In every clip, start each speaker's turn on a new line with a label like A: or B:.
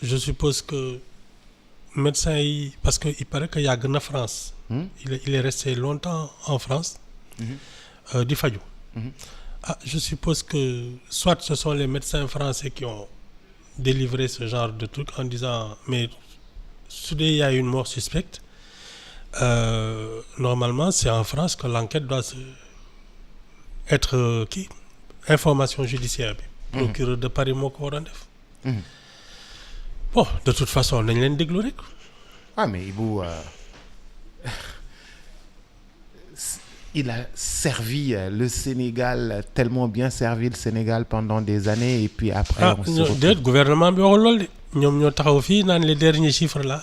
A: je suppose que médecin yi parce que il paraît que yàgg na France. Il est resté longtemps en France. Di faju. Ah, je suppose que soit ce sont les médecins français qui ont délivré ce genre de truc en disant mais su dee y a une mort suspecte normalement c'est en France que l'enquête doit être information judiciaire bi. Procureur de Paris moo ko waroon def. Bon de toute façon nañ leen déglu rek.
B: Ah mais Ibou il a servi le Sénégal, tellement bien servi le Sénégal pendant des années et puis après on se retrouve.
A: Déet gouvernement bi waxul loolu de ñoom ñoo taxaw fii naan les derniers chiffres là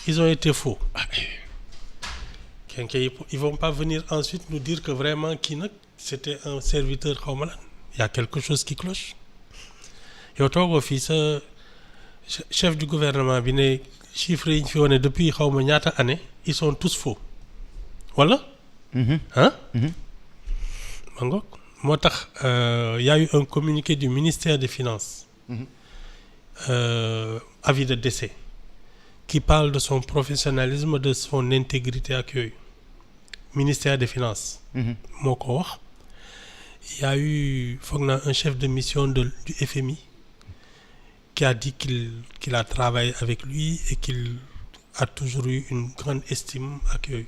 A: ils ont été faux. Ils vont pas venir ensuite nous dire que vraiment kii nag c'était un serviteur xaw ma lan il y a quelque chose qui cloche. Yow toogoo fii sa chef du gouvernement bi ne chiffres yi ñu fi wane depuis xaw ma ñaata année ils sont tous faux wala. Ma ngoog moo tax y a eu un communiqué du ministère des Finances avis de décès qui parle de son professionnalisme, de son intégrité ak yooyu ministère des Finances moo ko wax. Il y a eu foog naa un chef de mission du FMI qui a dit qu'il a travaillé avec lui et qu'il a toujours eu une grande estime ak yooyu.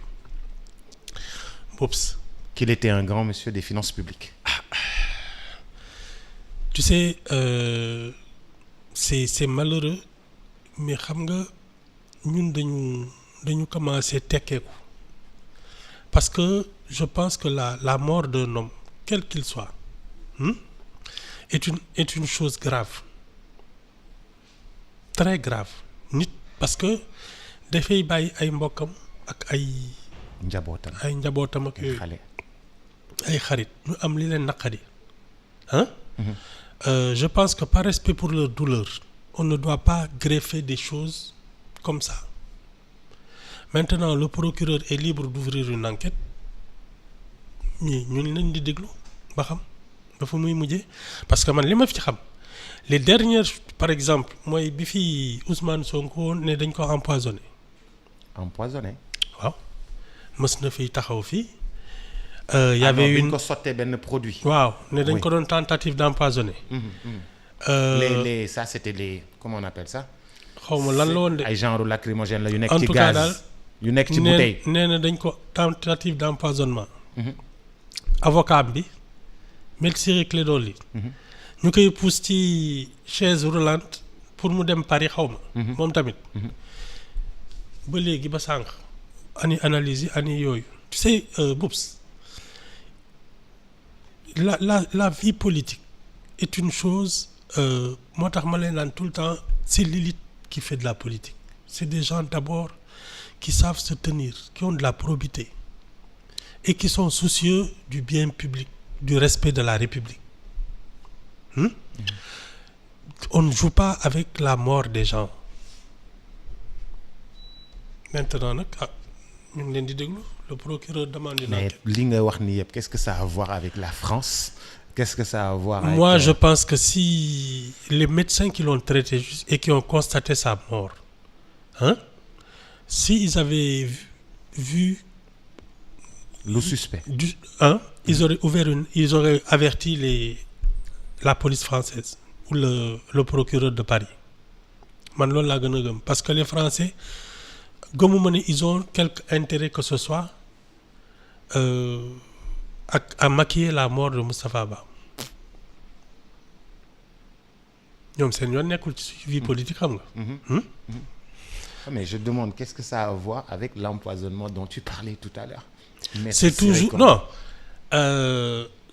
A: Oups.
B: Qu'il était un grand monsieur des finances publiques.
A: Tu sais c'est malheureux mais xam nga ñun dañu commencer tekkeeku parce que je pense que la mort d'un homme quel qu'il soit est une chose grave très grave nit parce que dafay bàyyi ay mbokkam ak ay njabootam ak yooyu ay xarit ñu am li leen naqari je pense que par respect pour leur douleur on ne doit pas greffer des choses comme ça. Maintenant le procureur est libre d'ouvrir une enquête mais ñun lañ di déglu ba xam ba fu muy mujjee parce que man li ma fi xam les dernières par exemple mooy bi fi Ousmane Sonko ne dañ ko empoisonné. Waaw. mës na fi taxaw fii. Y avait une
B: ko sottee benn produit.
A: waaw ne dañ ko doon tentative d'empoisonner.
B: les ça c'était les comment on appelle ça.
A: xaw ma lan la woon de.
B: ay genre lacrymogène la yu nekk
A: en
B: ci
A: tout cas daal
B: gaz yu nekk ci bouteille.
A: nee na dañ ko tentative d'empoisonnement. avocat bi Maître Ciré Clédor Ly. ñu koy pousse ci chaise roulante pour mu dem Paris xaw ma. moom tamit. ba léegi ba sànq. ani analyse yi ani yooyu. tu sais Boubs la vie politique est une chose moo tax ma leen naan tout le temps c'est l'élite qui fait de la politique. C'est des gens d'abord qui savent se tenir, qui ont de la probité et qui sont soucieux du bien public, du respect de la République. On ne joue pas avec la mort des gens. Maintenant nag ñu ngi leen di déglu le procureur demande une enquête.
B: Mais li nga wax ni yëpp qu'est-ce que ça a à voir avec la France? Qu'est-ce que ça a à voir avec...
A: Moi je pense que si les médecins qui l'ont traité et qui ont constaté sa mort si ils avaient vu
B: le suspect
A: ils auraient averti la police française ou le procureur de Paris. Man loolu laa gën a gëm parce que les Français gëmuma ne ils ont quelque intérêt que ce soit à maquiller la mort de Moustapha Ba. ñoom seen yoon nekkul ci vie politique xam nga.
B: Mais je demande qu'est-ce que ça a à voir avec l'empoisonnement dont tu parlais tout à l'heure. Mais
A: c'est toujours non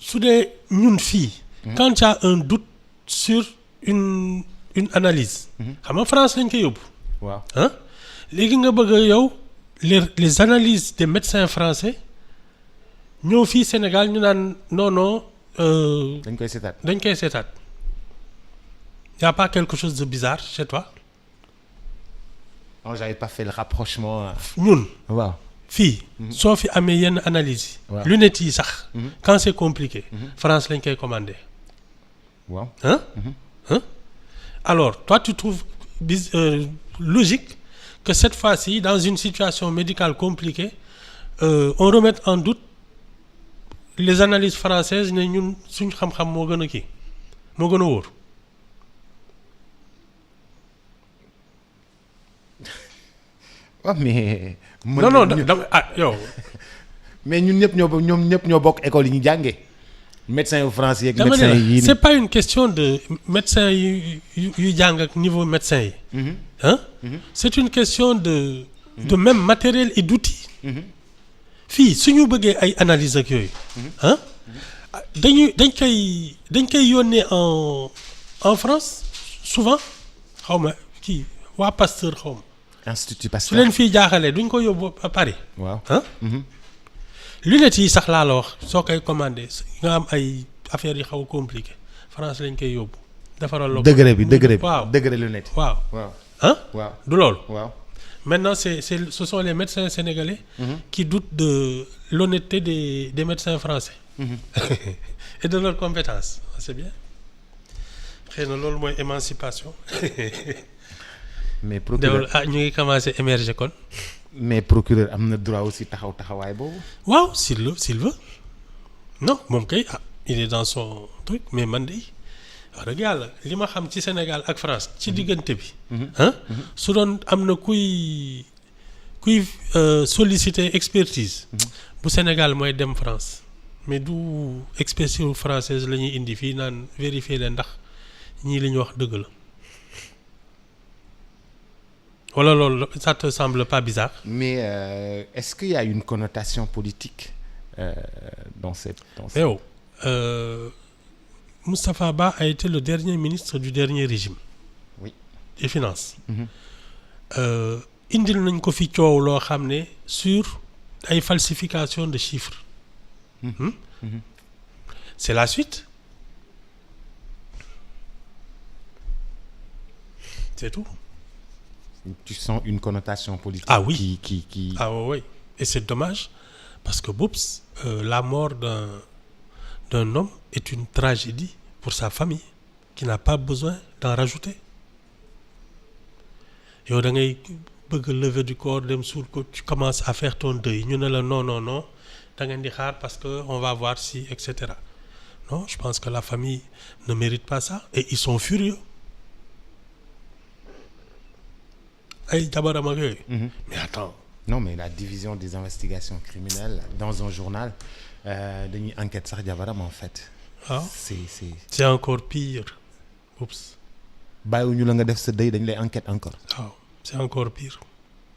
A: su dee ñun fii. Quand tu as un doute sur une analyse. xam nga France lañ koy yóbbu.
B: waaw
A: léegi nga bëgg yow les analyses des médecins français ñëw fii Sénégal ñu naan non.
B: dañ koy
A: seetaat. Y a pas quelque chose de bizarre chez toi?
B: Non, j'avais pas fait le rapprochement.
A: ñun.
B: waaw
A: fii. soo fi amee yenn analyse yi. lunettes yi sax. quand c'est compliqué. France lañ koy commandé.
B: waaw.
A: Alors toi tu trouves logique que cette fois-ci dans une situation médicale compliquée on remette en doute les analyses françaises ne ñun suñ xam-xam moo gën a kii moo gën a wóor.
B: waaw mais.
A: non yow.
B: mais ñun ñëpp ñoo bokk école yi ñu jàngee. médecin yu français yeeg médecin yi
A: c'est pas une question de médecin yu jàng ak niveau médecin yi. Hein? C'est une question de même matériel et d'outils. fii suñu bëggee ay analyse ak yooyu. ah dañ koy yónnee en France souvent xaw ma kii waa Pasteur xaw ma.
B: Institut
A: su
B: Pasteur
A: leen fii jaaxalee duñ ko yóbbu à Paris.
B: waaw
A: ah. lunettes yi sax laa la wax soo koy commandé nga am ay affaires yi xaw a compliqué France lañ koy yóbbu. defaral la ko
B: degré bi
A: waaw
B: degré lunette.
A: waaw
B: waaw
A: ah.
B: waaw
A: du loolu.
B: waaw.
A: Maintenant ce sont les médecins sénégalais. qui doutent de l'honnêteté des médecins français. et de leurs compétences c'est bien. xëy na loolu mooy émancipation.
B: mais procureur
A: ñu ngi commencé émerger kon.
B: mais procureur am na droit aussi taxawaay boobu.
A: waaw s'il veut non moom kay il est dans son truc mais man de wax dëgg yàlla li ma xam ci Sénégal ak France ci diggante bi. su doon am na kuy solliciter expertise. bu Sénégal mooy dem France mais du expertise française la ñuy indi fii naan vérifier leen ndax ñii li ñu wax dëgg la. Voilà, ça te semble pas bizarre?
B: Mais est-ce qu'il y a une connotation politique dans cette...
A: Moustapha Ba a été le dernier ministre du dernier régime.
B: Oui.
A: Des Finances. Indil nañ ko fi coow loo xam ne sur ay falsification de chiffres. C'est la suite. C'est tout.
B: Tu sens une connotation politique.
A: Ah oui.
B: qui...
A: Ah oui. Et c'est dommage parce que Boups, la mort d'un homme est une tragédie pour sa famille qui n'a pas besoin d'en rajouter. yow da ngay bëgg lever du corps dem suul ko tu commences à faire ton deuil ñu ne la non da ngeen di xaar parce que on va voir si et cetera non je pense que la famille ne mérite pas ça et ils sont furieux. ay jabaram ak yooyu. mais attends.
B: non mais la division des investigations criminelles dans un journal dañuy enquête sax jabaram en fait.
A: waaw c'est encore pire. Oups.
B: bàyyiwuñu la nga def sa deuil dañ lay enquête encore.
A: waaw c'est encore pire.